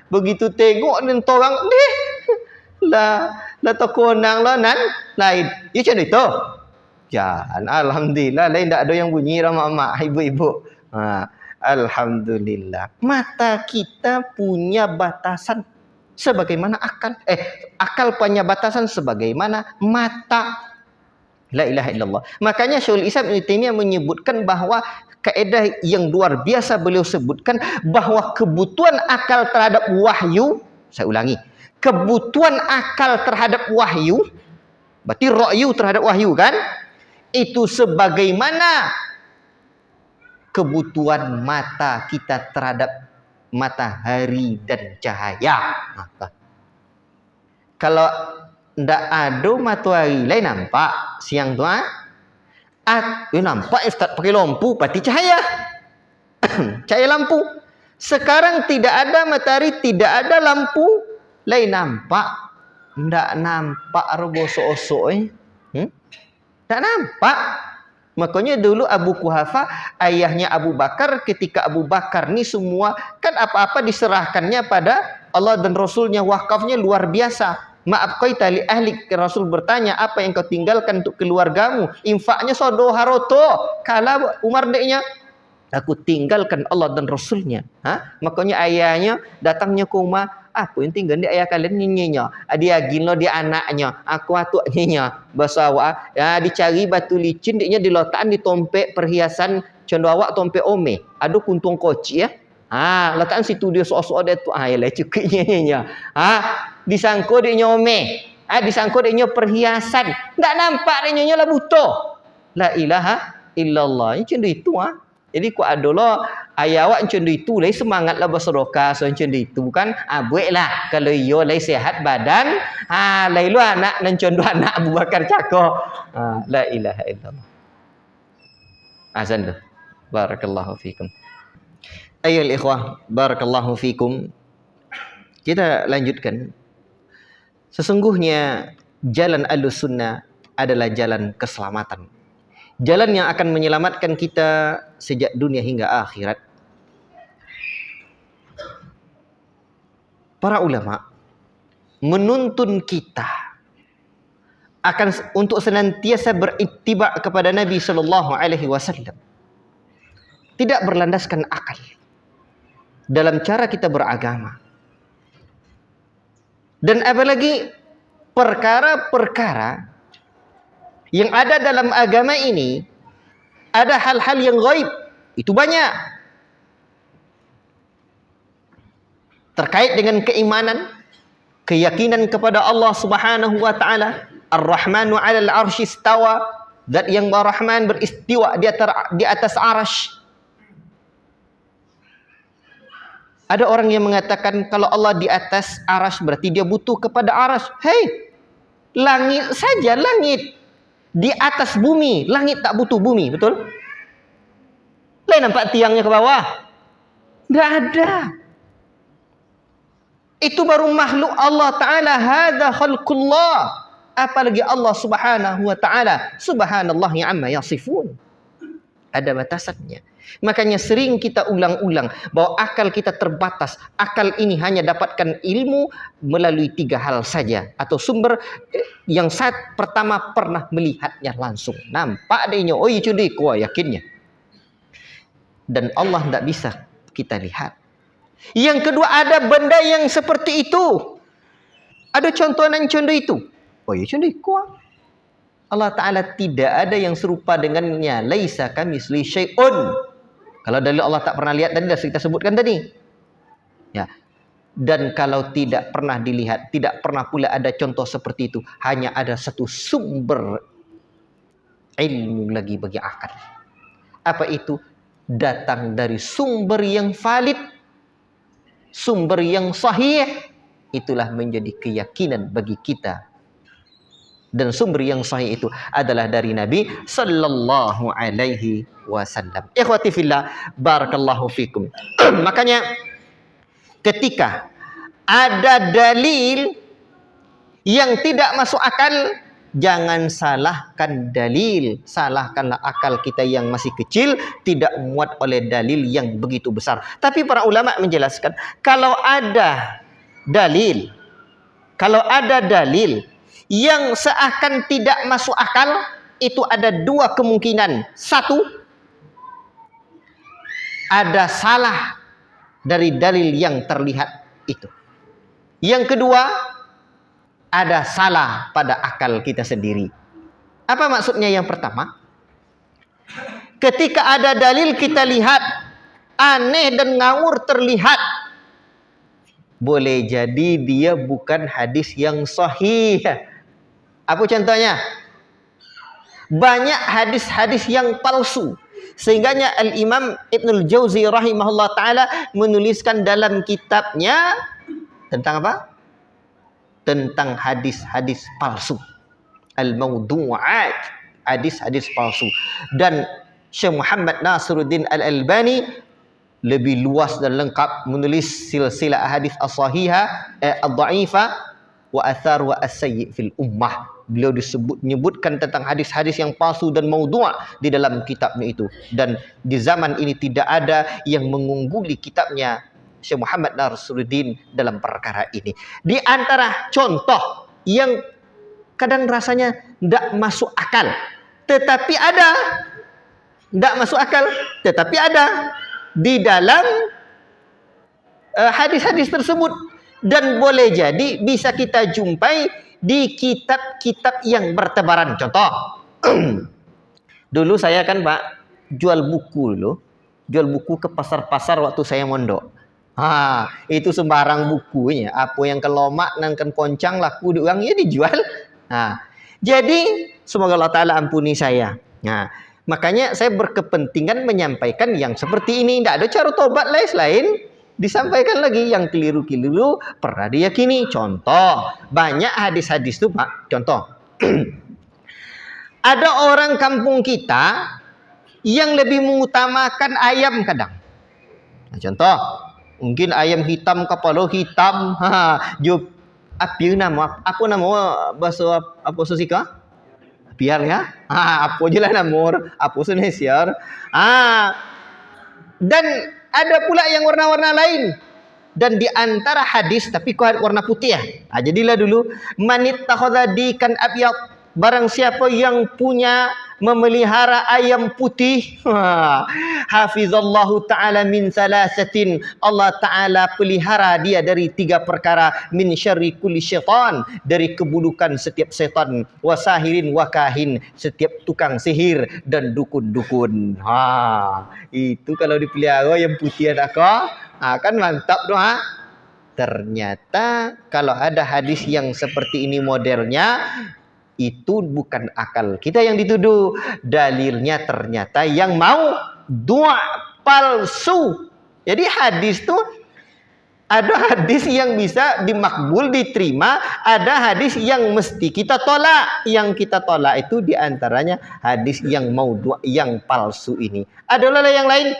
Begitu tengok dan orang deh lah terkonang lah nan lain. Ya macam itu. Jangan, alhamdulillah lain tak ada yang bunyi mak-mak, ibu-ibu. Alhamdulillah. Mata kita punya batasan sebagaimana akal. Akal punya batasan sebagaimana mata. La ilaha illallah. Makanya Syekhul Islam Ibnu Taimiyah menyebutkan bahwa kaedah yang luar biasa beliau sebutkan, bahwa kebutuhan akal terhadap wahyu, saya ulangi, kebutuhan akal terhadap wahyu, berarti ra'yu terhadap wahyu kan, itu sebagaimana kebutuhan mata kita terhadap matahari dan cahaya. Kalau ndak ada matahari lain nampak siang tu nampak Ustaz pakai lampu, berarti cahaya. Cahaya lampu. Sekarang tidak ada matahari, tidak ada lampu, lain nampak. Ndak nampak rogosok-osok tak nampak. Makanya dulu Abu Quhafa, ayahnya Abu Bakar, ketika Abu Bakar ni semua kan apa-apa diserahkannya pada Allah dan Rasulnya, wakafnya luar biasa. Maaf kau tali ahli, Rasul bertanya, apa yang kau tinggalkan untuk keluargamu? Infaknya sodo haroto. Kala Umar deknya, aku tinggalkan Allah dan Rasulnya. Makanya ayahnya datangnya ke rumah, apa yang tinggal di ayah kalian nyinya? Dia gino dia anaknya, aku atuknya. Bahasa awak, dicari batu licin, dia diletakkan di tompek perhiasan condo awak, tompek ome. Ada kuntung koci ya. Letakkan situ dia sok-sok dia tu. Yalah cukupnya. Disangkut dia nyome. Disangkut dia nyo perhiasan. Tak nampak dia nyonya lah butuh. La ilaha illallah. Macam itu Jadi ku adalah ayah awak macam itu lah, semangatlah bersedekah so macam itu kan. Buat lah kalau yo lai sehat badan. Lai lu anak dan contoh anak Abu Bakar cakap. La ilaha illallah. Azan tu. Barakallahu fikum. Ayyuhal ikhwah, barakallahu fikum. Kita lanjutkan. Sesungguhnya jalan Ahlussunnah adalah jalan keselamatan. Jalan yang akan menyelamatkan kita sejak dunia hingga akhirat. Para ulama menuntun kita akan untuk senantiasa berittiba kepada Nabi sallallahu alaihi wasallam. Tidak berlandaskan akal dalam cara kita beragama. Dan apalagi perkara-perkara Yang ada dalam agama ini ada hal-hal yang gaib. Itu banyak. Terkait dengan keimanan, keyakinan kepada Allah Subhanahu wa taala. Ar-Rahmanu 'alal 'arsy istawa. Zat yang Ar-Rahman beristiwa di atas arasy. Ada orang yang mengatakan kalau Allah di atas arasy berarti dia butuh kepada arasy. Hei, langit saja, langit. Di atas bumi, langit tak butuh bumi, betul? Lain nampak tiangnya ke bawah? Tidak ada. Itu baru makhluk Allah Ta'ala. Hadza khalqullah. Apalagi Allah Subhanahu wa Ta'ala. Subhanallahi amma yasifun. Ada batasannya. Makanya sering kita ulang-ulang bahwa akal kita terbatas. Akal ini hanya dapatkan ilmu melalui 3 hal saja. Atau sumber yang pertama pernah melihatnya langsung. Nampak adanya. Oh itu dia, kuah yakinnya. Dan Allah tidak bisa kita lihat. Yang kedua, ada benda yang seperti itu. Ada contoh itu. Oh itu dia, kuah. Allah Ta'ala tidak ada yang serupa dengannya. Laisa kamitslihi syai'un. Kalau dalil Allah tak pernah lihat tadi, dah kita sebutkan tadi. Ya. Dan kalau tidak pernah dilihat, tidak pernah pula ada contoh seperti itu. Hanya ada satu sumber ilmu lagi bagi akal. Apa itu? Datang dari sumber yang valid, sumber yang sahih. Itulah menjadi keyakinan bagi kita. Dan sumber yang sahih itu adalah dari Nabi sallallahu alaihi wasallam. Ikhwati fillah, barakallahu fikum. Makanya ketika ada dalil yang tidak masuk akal, jangan salahkan dalil. Salahkanlah akal kita yang masih kecil, tidak muat oleh dalil yang begitu besar. Tapi para ulama menjelaskan, kalau ada dalil yang seakan tidak masuk akal, itu ada 2 kemungkinan. 1, ada salah dari dalil yang terlihat itu. Yang kedua, ada salah pada akal kita sendiri. Apa maksudnya yang pertama? Ketika ada dalil kita lihat aneh dan ngawur terlihat, boleh jadi dia bukan hadis yang sahih. Apa contohnya? Banyak hadis-hadis yang palsu. Sehingganya Al-Imam Ibnul Jauzi rahimahullah ta'ala menuliskan dalam kitabnya tentang apa? Tentang hadis-hadis palsu. Al-Mawdu'at. Hadis-hadis palsu. Dan Syekh Muhammad Nasiruddin Al-Albani lebih luas dan lengkap menulis silsilah hadis as-sahihah, ad-dha'ifah wa athar wa as-sayyi' fil ummah. Beliau menyebutkan tentang hadis-hadis yang palsu dan maudhu' di dalam kitabnya itu. Dan di zaman ini tidak ada yang mengungguli kitabnya Syekh Muhammad Nasiruddin dalam perkara ini. Di antara contoh yang kadang rasanya tidak masuk akal, tetapi ada. Tidak masuk akal, tetapi ada di dalam hadis-hadis tersebut. Dan boleh jadi bisa kita jumpai di kitab-kitab yang bertebaran. Contoh, dulu saya kan Pak jual buku dulu, jual buku ke pasar-pasar waktu saya mondok. Itu sembarang bukunya, apa yang kelomak dan kencang laku di orang ya dijual. Jadi semoga Allah Ta'ala ampuni saya. Makanya saya berkepentingan menyampaikan yang seperti ini. Tidak ada cara tobat lain selain disampaikan lagi yang keliru-keliru pernah diyakini. Contoh, banyak hadis-hadis itu Pak. Contoh, ada orang kampung kita yang lebih mengutamakan ayam kadang. Contoh, mungkin ayam hitam, kepala hitam. Apa nama bahasa apa sosika? Biar ya. Apa je lah nama apa Indonesia. Dan ada pula yang warna-warna lain. Dan di antara hadis tapi warna putih ya. Jadilah dulu manit takhadha dikan abyad, barang siapa yang punya memelihara ayam putih. Hafizallahu ta'ala min salasatin. Allah Ta'ala pelihara dia dari 3 perkara. Min syarri kulli syaitan. Dari keburukan setiap syaitan. Wasahirin wakahin. Setiap tukang sihir dan dukun-dukun. Itu kalau dipelihara ayam putih anak kau. Kan mantap doh. Ternyata kalau ada hadis yang seperti ini modelnya, itu bukan akal kita yang dituduh. Dalilnya ternyata yang mau dua palsu. Jadi hadis tuh ada hadis yang bisa dimakbul, diterima, ada hadis yang mesti kita tolak. Yang kita tolak itu diantaranya hadis yang maudhu', yang palsu ini. Ada yang lain.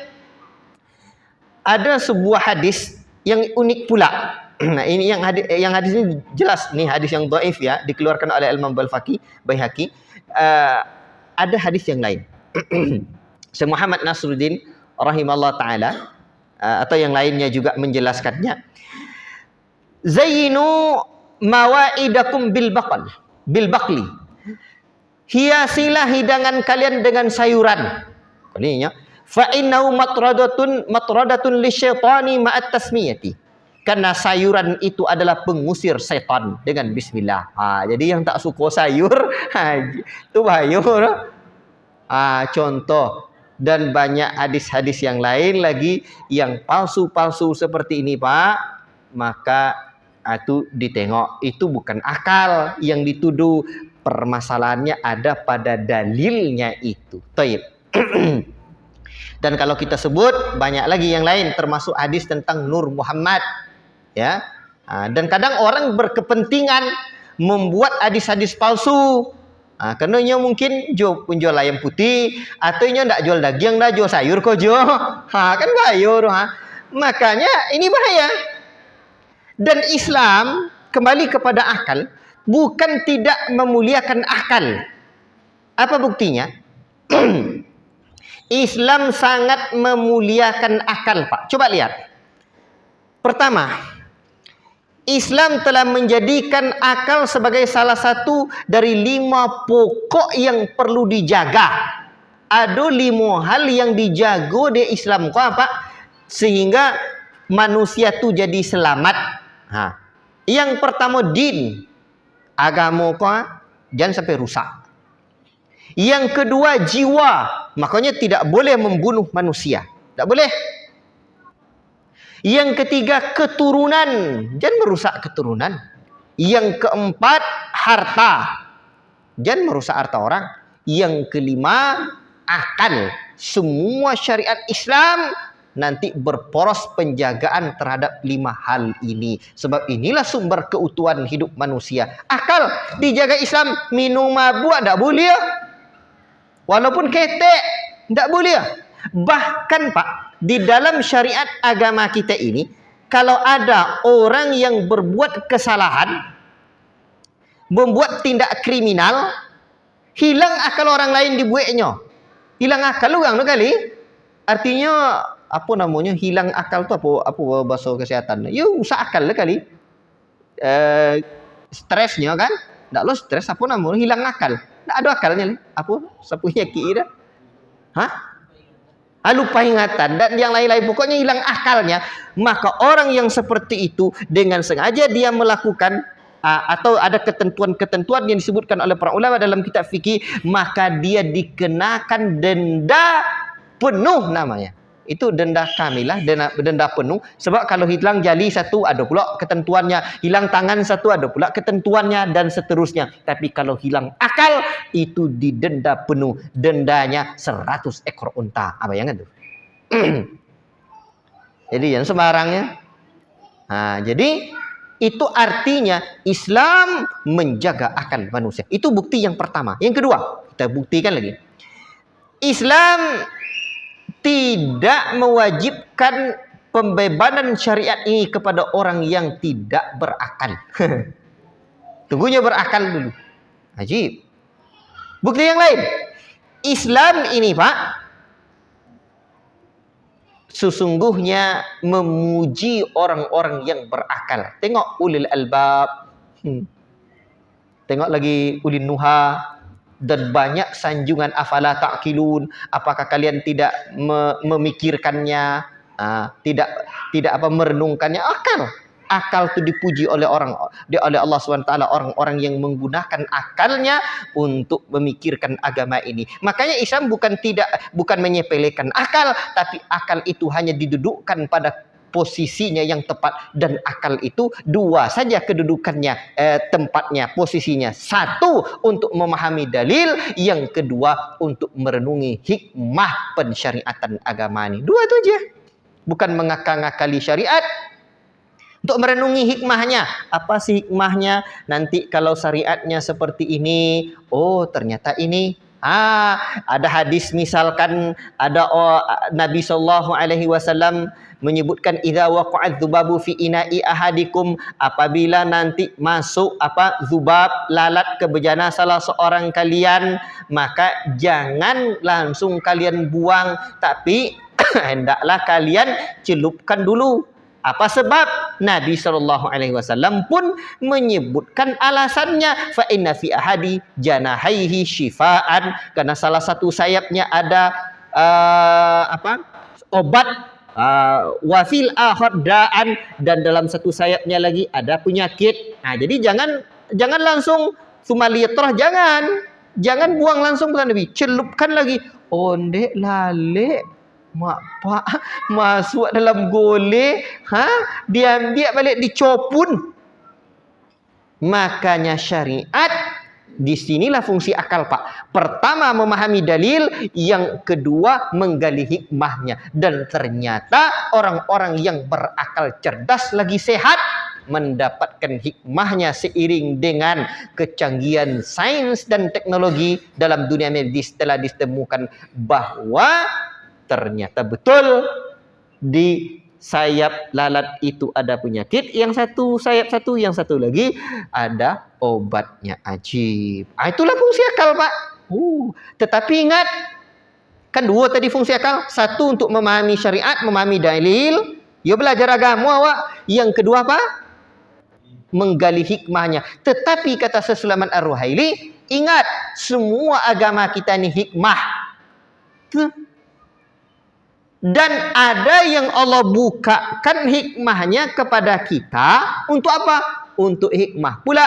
Ada sebuah hadis yang unik pula. Nah, ini yang hadis ini jelas nih hadis yang dhaif ya, dikeluarkan oleh Imam Baihaqi. Ada hadis yang lain. Syekh Muhammad Nasruddin rahimallahu taala atau yang lainnya juga menjelaskannya. Zayyinu mawaidakum bil baqli. Hiasilah hidangan kalian dengan sayuran. Ini ya. Fa innahu matradatun lisyaitani ma'at tasmiyati. Karena sayuran itu adalah pengusir setan dengan bismillah. Jadi yang tak suka sayur, itu bahaya. Contoh. Dan banyak hadis-hadis yang lain lagi yang palsu-palsu seperti ini, Pak. Maka itu ditengok. Itu bukan akal yang dituduh. Permasalahannya ada pada dalilnya itu. Taib. Dan kalau kita sebut banyak lagi yang lain, termasuk hadis tentang Nur Muhammad. Ya, dan kadang orang berkepentingan membuat hadis-hadis palsu. Karena mungkin penjual ayam putih, atau ndak jual daging, ndak jual sayur kok jo. Kan bahaya. Makanya ini bahaya. Dan Islam kembali kepada akal, bukan tidak memuliakan akal. Apa buktinya? Islam sangat memuliakan akal, Pak. Coba lihat. Pertama, Islam telah menjadikan akal sebagai salah satu dari 5 pokok yang perlu dijaga. Ada 5 hal yang dijaga di Islam. Kau apa? Sehingga manusia tu jadi selamat. Yang pertama din. Agama kau jangan sampai rusak. Yang kedua jiwa. Makanya tidak boleh membunuh manusia. Tak boleh. Yang ketiga keturunan, jangan merusak keturunan. Yang keempat harta, jangan merusak harta orang. Yang kelima akal. Semua syariat Islam nanti berporos penjagaan terhadap 5 hal ini. Sebab inilah sumber keutuhan hidup manusia. Akal dijaga Islam. Minum mabuk tak boleh. Walaupun ketek tak boleh. Bahkan Pak, di dalam syariat agama kita ini, kalau ada orang yang berbuat kesalahan, membuat tindak kriminal, hilang akal orang lain dibuatnya. Hilang akal orang tu kali. Artinya apa namanya? Hilang akal tu apa bahasa kesehatan? Ya usah akal lah kali. Stresnya kan? Tak lo stres apa namanya? Hilang akal. Tak ada akalnya. Apa? Sapunya kira. Lupa ingatan dan yang lain-lain, pokoknya hilang akalnya. Maka orang yang seperti itu dengan sengaja dia melakukan atau ada ketentuan-ketentuan yang disebutkan oleh para ulama dalam kitab fikih, maka dia dikenakan denda penuh namanya. Itu denda kamilah, denda penuh. Sebab kalau hilang jari satu ada pula ketentuannya, hilang tangan satu ada pula ketentuannya, dan seterusnya. Tapi kalau hilang akal itu didenda penuh, dendanya 100 ekor unta. Bayangan tuh. Jadi jangan sembarangnya. Jadi itu artinya Islam menjaga akal manusia. Itu bukti yang pertama. Yang kedua, kita buktikan lagi. Islam tidak mewajibkan pembebanan syariat ini kepada orang yang tidak berakal. Tunggunya berakal dulu. Ajib. Bukti yang lain. Islam ini Pak, sesungguhnya memuji orang-orang yang berakal. Tengok ulil albab. Tengok lagi ulil nuha. Dan banyak sanjungan afala ta'qilun, apakah kalian tidak memikirkannya, tidak merenungkannya. Akal itu dipuji oleh Allah SWT, orang-orang yang menggunakan akalnya untuk memikirkan agama ini. Makanya Islam bukan menyepelekan akal, tapi akal itu hanya didudukkan pada posisinya yang tepat. Dan akal itu dua saja kedudukannya, tempatnya, posisinya. Satu untuk memahami dalil, yang kedua untuk merenungi hikmah pensyariatan agama ini. Dua itu aja. Bukan mengakal-ngakali syariat, untuk merenungi hikmahnya. Apa sih hikmahnya? Nanti kalau syariatnya seperti ini, oh ternyata ini. Ada hadis misalkan, ada Nabi SAW menyebutkan idza waqa'adz dzubabu fi ina'i ahadikum, apabila nanti masuk zubab, lalat ke bejana salah seorang kalian, maka jangan langsung kalian buang, tapi hendaklah kalian celupkan dulu. Apa sebab? Nabi SAW pun menyebutkan alasannya. Fa inna fi ahadi janahaihi syifaan, karena salah satu sayapnya ada obat, wa fil akhar daan, dan dalam satu sayapnya lagi ada penyakit. Jadi jangan langsung sumaliyatrah, jangan buang langsung ke Nabi, celupkan lagi. Ondek lale mak pak masuk dalam gole, diambil balik, dicopun. Makanya syariat, disinilah fungsi akal pak. Pertama memahami dalil, yang kedua menggali hikmahnya. Dan ternyata orang-orang yang berakal cerdas lagi sehat mendapatkan hikmahnya seiring dengan kecanggihan sains dan teknologi dalam dunia medis. Telah ditemukan bahwa ternyata betul di sayap lalat itu ada penyakit, yang satu sayap satu, yang satu lagi ada obatnya. Ajib. Itulah fungsi akal pak. Tetapi ingat, kan dua tadi fungsi akal. Satu untuk memahami syariat, memahami dalil, ya belajar agama awak. Yang kedua apa? Menggali hikmahnya. Tetapi kata Syekh Sulaiman Ar-Ruhaili, ingat, semua agama kita ini hikmah. Dan ada yang Allah bukakan hikmahnya kepada kita untuk apa? Untuk hikmah pula.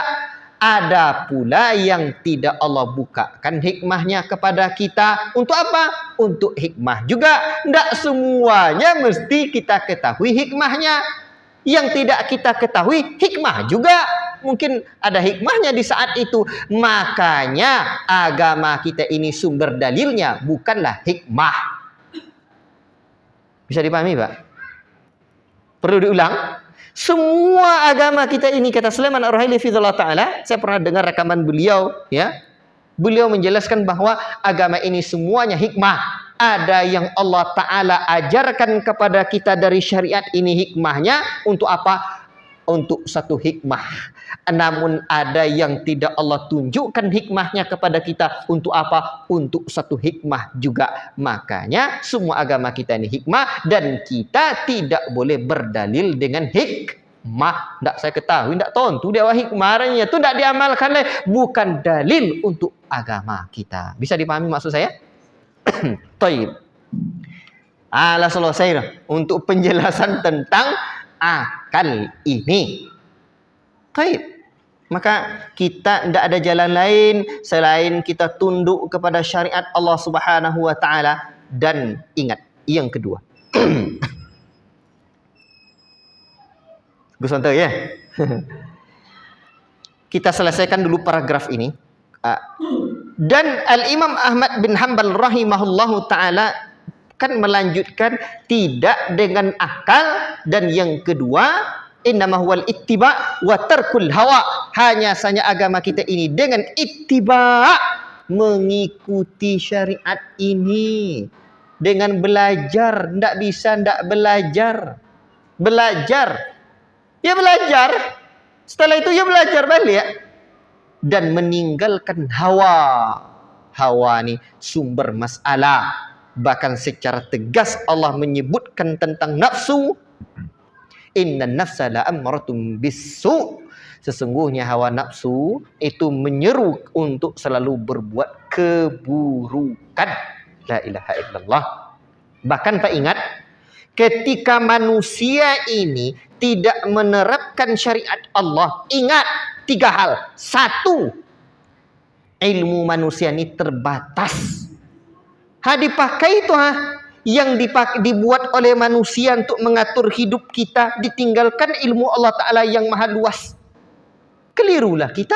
Ada pula yang tidak Allah bukakan hikmahnya kepada kita untuk apa? Untuk hikmah juga. Tidak semuanya mesti kita ketahui hikmahnya. Yang tidak kita ketahui hikmah juga. Mungkin ada hikmahnya di saat itu. Makanya agama kita ini sumber dalilnya bukanlah hikmah. Bisa dipahami Pak? Perlu diulang. Semua agama kita ini, kata Sulaiman Ar-Ruhaili fidhullah ta'ala, saya pernah dengar rekaman beliau, ya. Beliau menjelaskan bahwa agama ini semuanya hikmah. Ada yang Allah Ta'ala ajarkan kepada kita dari syariat ini hikmahnya untuk apa? Untuk satu hikmah. Namun ada yang tidak Allah tunjukkan hikmahnya kepada kita untuk apa? Untuk satu hikmah juga. Makanya semua agama kita ini hikmah, dan kita tidak boleh berdalil dengan hikmah. Tak saya ketahui, tak tahu tu dia hikmahnya tu tak diamalkan, bukan dalil untuk agama kita. Bisa dipahami maksud saya? Taib. Selesai dah untuk penjelasan tentang akal ini. Baik. Maka kita tidak ada jalan lain selain kita tunduk kepada syariat Allah Subhanahu wa taala. Dan ingat, yang kedua. Gus Santo ya. Kita selesaikan dulu paragraf ini. Dan Al-Imam Ahmad bin Hanbal rahimahullahu taala kan melanjutkan tidak dengan akal, dan yang kedua innama huwal ittiba wa tarkul hawa. Hanya saja agama kita ini dengan ittiba, mengikuti syariat ini dengan belajar. Tidak bisa tidak belajar. Ya belajar. Setelah itu ya belajar balik. Dan meninggalkan hawa. Hawa ni sumber masalah. Bahkan secara tegas Allah menyebutkan tentang nafsu. Inna nafsa la'amratum bisu. Sesungguhnya hawa nafsu itu menyeru untuk selalu berbuat keburukan. La ilaha illallah. Bahkan Pak ingat, ketika manusia ini tidak menerapkan syariat Allah, ingat 3 hal. 1, ilmu manusia ini terbatas. Dipakai itu yang dibuat oleh manusia untuk mengatur hidup kita, ditinggalkan ilmu Allah Ta'ala yang maha luas. Kelirulah kita.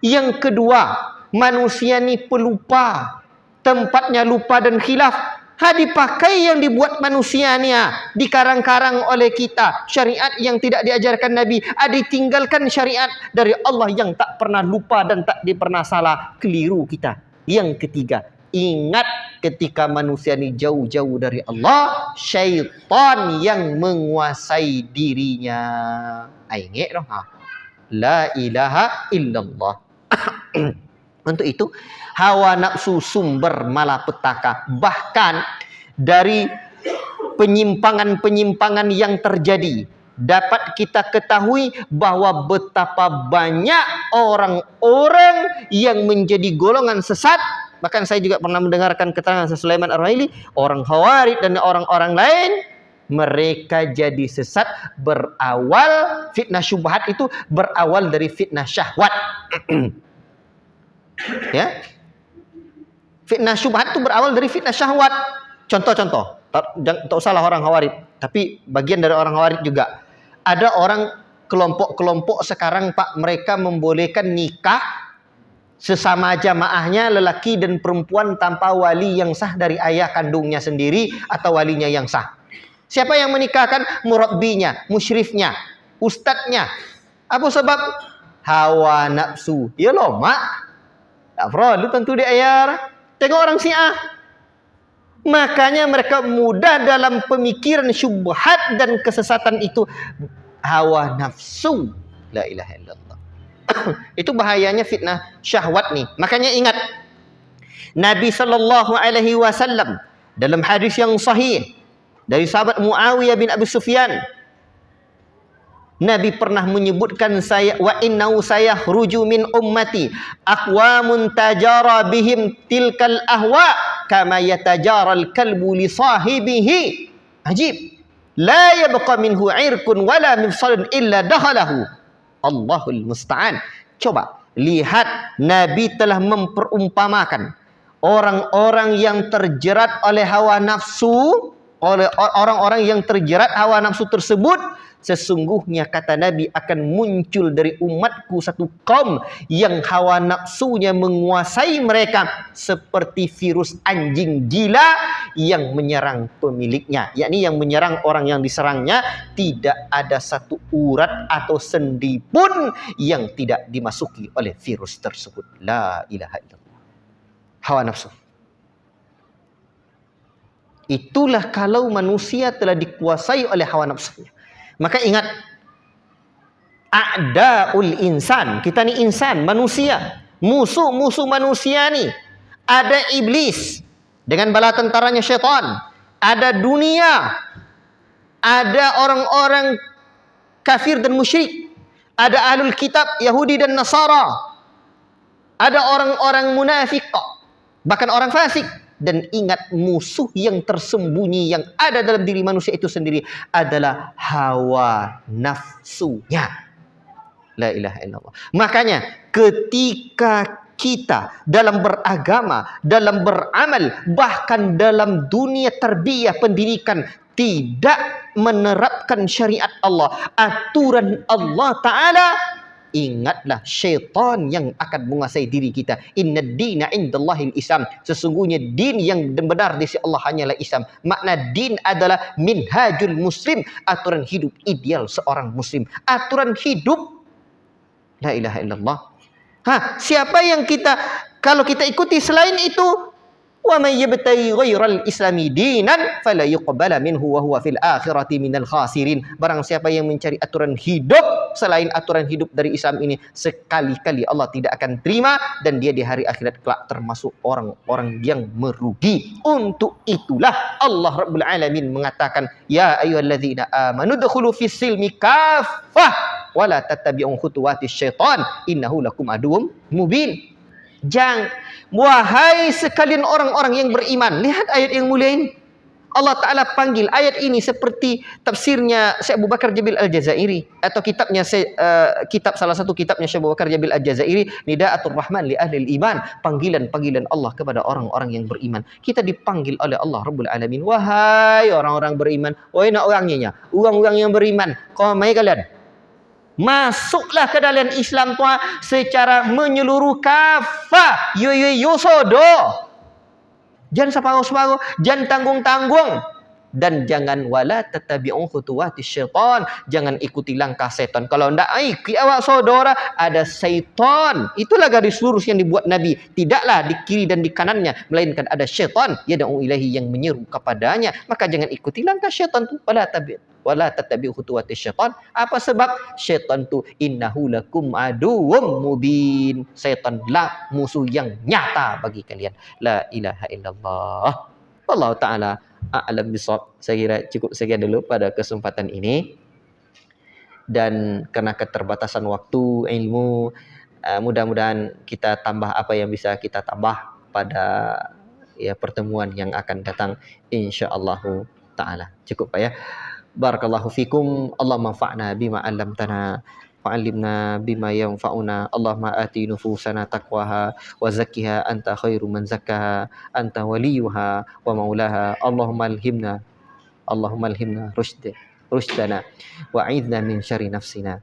Yang kedua, manusia ini pelupa, tempatnya lupa dan khilaf. Dipakai yang dibuat manusia ni dikarang-karang oleh kita, syariat yang tidak diajarkan Nabi, ditinggalkan syariat dari Allah yang tak pernah lupa dan tak pernah salah. Keliru kita. Yang ketiga, ingat ketika manusia ni jauh-jauh dari Allah, syaitan yang menguasai dirinya. Ingat dong. La ilaha illallah. Untuk itu, hawa nafsu sumber malapetaka. Bahkan dari penyimpangan-penyimpangan yang terjadi, dapat kita ketahui bahwa betapa banyak orang-orang yang menjadi golongan sesat. Bahkan saya juga pernah mendengarkan keterangan Sulaiman Ar-Ruhaili, orang Khawarij dan orang-orang lain, mereka jadi sesat berawal fitnah syubhat itu berawal dari fitnah syahwat. Ya, fitnah syubhat itu berawal dari fitnah syahwat. Contoh-contoh, tak usahlah orang Khawarij, tapi bagian dari orang Khawarij juga. Ada orang kelompok-kelompok sekarang Pak, mereka membolehkan nikah sesama jamaahnya lelaki dan perempuan tanpa wali yang sah dari ayah kandungnya sendiri atau walinya yang sah. Siapa yang menikahkan? Murabbinya, musyrifnya, ustadznya. Apa sebab? Hawa nafsu. Ya loh, mak. Tak perlu tentu di ayar. Tengok orang Syiah. Makanya mereka mudah dalam pemikiran syubhat dan kesesatan itu. Hawa nafsu. La ilaha illallah. Itu bahayanya fitnah syahwat nih. Makanya ingat, Nabi SAW dalam hadis yang sahih dari sahabat Muawiyah bin Abi Sufyan, Nabi pernah menyebutkan wa innahu sayahruju min ummati aqwamun tajara bihim tilkal ahwa kama yatajaral kalbu li sahibihi. Ajib. La yabqa minhu irkun wala mifsalun illa dakhalahu. Allahul musta'an. Coba lihat, Nabi telah memperumpamakan orang-orang yang terjerat oleh hawa nafsu, oleh orang-orang yang terjerat hawa nafsu tersebut. Sesungguhnya kata Nabi akan muncul dari umatku satu kaum yang hawa nafsunya menguasai mereka seperti virus anjing gila yang menyerang pemiliknya. Yakni yang menyerang orang yang diserangnya tidak ada satu urat atau sendi pun yang tidak dimasuki oleh virus tersebut. La ilaha illallah. Hawa nafsu. Itulah kalau manusia telah dikuasai oleh hawa nafsunya. Maka ingat, a'daul insan, kita ni insan, manusia, musuh-musuh manusia ni. Ada iblis dengan bala tentaranya syaitan, ada dunia, ada orang-orang kafir dan musyrik, ada ahlul kitab Yahudi dan Nasara, ada orang-orang munafik, bahkan orang fasik. Dan ingat, musuh yang tersembunyi yang ada dalam diri manusia itu sendiri adalah hawa nafsunya. La ilaha illallah. Makanya ketika kita dalam beragama, dalam beramal, bahkan dalam dunia tarbiyah pendidikan, tidak menerapkan syariat Allah, aturan Allah Ta'ala, ingatlah syaitan yang akan menguasai diri kita. Inna dina indallahil Islam. Sesungguhnya din yang benar di sisi Allah hanyalah Islam. Makna din adalah minhajul muslim, aturan hidup ideal seorang muslim. Aturan hidup. La ilaha illallah. Siapa yang kalau kita ikuti selain itu, wa may yabtaghi ghairal islami dinan fala yuqbala minhu wa huwa fil akhirati minal khasirin. Barang siapa yang mencari aturan hidup selain aturan hidup dari Islam ini, sekali-kali Allah tidak akan terima dan dia di hari akhirat kelak termasuk orang-orang yang merugi. Untuk itulah Allah Rabbul Alamin mengatakan, ya ayyuhalladzina amanu dkhulu fis silmi kaffah wa la tattabi'u khutuwatis syaitan innahu lakum aduwwum mubin. Wahai sekalian orang-orang yang beriman, lihat ayat yang mulia ini. Allah Ta'ala panggil ayat ini seperti tafsirnya Syekh Abu Bakar Jabil Al-Jazairi, atau salah satu kitabnya Syekh Abu Bakar Jabil Al-Jazairi, Nida'atul Rahman li Ahlil Iman, panggilan-panggilan Allah kepada orang-orang yang beriman. Kita dipanggil oleh Allah Rabbul Alamin, wahai orang-orang beriman, wahai nak orangnya, orang-orang yang beriman, kau mai kalian masuklah ke dalam Islam tua secara menyeluruh kafah. Yo sodo. Jangan separuh-separuh, jangan tanggung-tanggung. Dan jangan wala tatabi'u khutuwatis syaitan, jangan ikuti langkah setan. Kalau ndak ikut awak saudara, ada syaitan. Itulah garis lurus yang dibuat Nabi. Tidaklah di kiri dan di kanannya, melainkan ada syaitan yad'u ilahi, yang menyeru kepadanya. Maka jangan ikuti langkah syaitan tu. Wala tatabi'u khutuwatis syaitan. Apa sebab? Syaitan tu innahu lakum aduwwum mubin. Syaitan lah musuh yang nyata bagi kalian. La ilaha illallah. Allah Ta'ala a'lam bisawab. Saya kira cukup sekian dulu pada kesempatan ini. Dan karena keterbatasan waktu, ilmu, mudah-mudahan kita tambah apa yang bisa kita tambah pada pertemuan yang akan datang, insyaallah ta'ala. Cukup Pak ya. Barakallahu fikum. Allah manfa'na bima 'allamtana wa'allimna bima yanfa'una. Allahumma ati nufusana taqwaha wa zakkiha anta khairu man zakkaha anta waliyuha wa maulaha. Allahumma alhimna rushdana wa a'idna min syarri nafsina.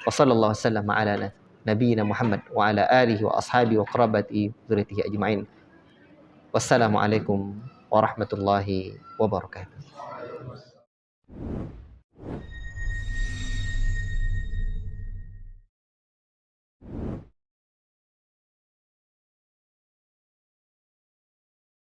Wa sallallahu wasallam ala nabiyyina Muhammad wa ala alihi wa ashabihi wa qarabati dzurriyyatihi ajma'in. Wassalamualaikum warahmatullahi wabarakatuh.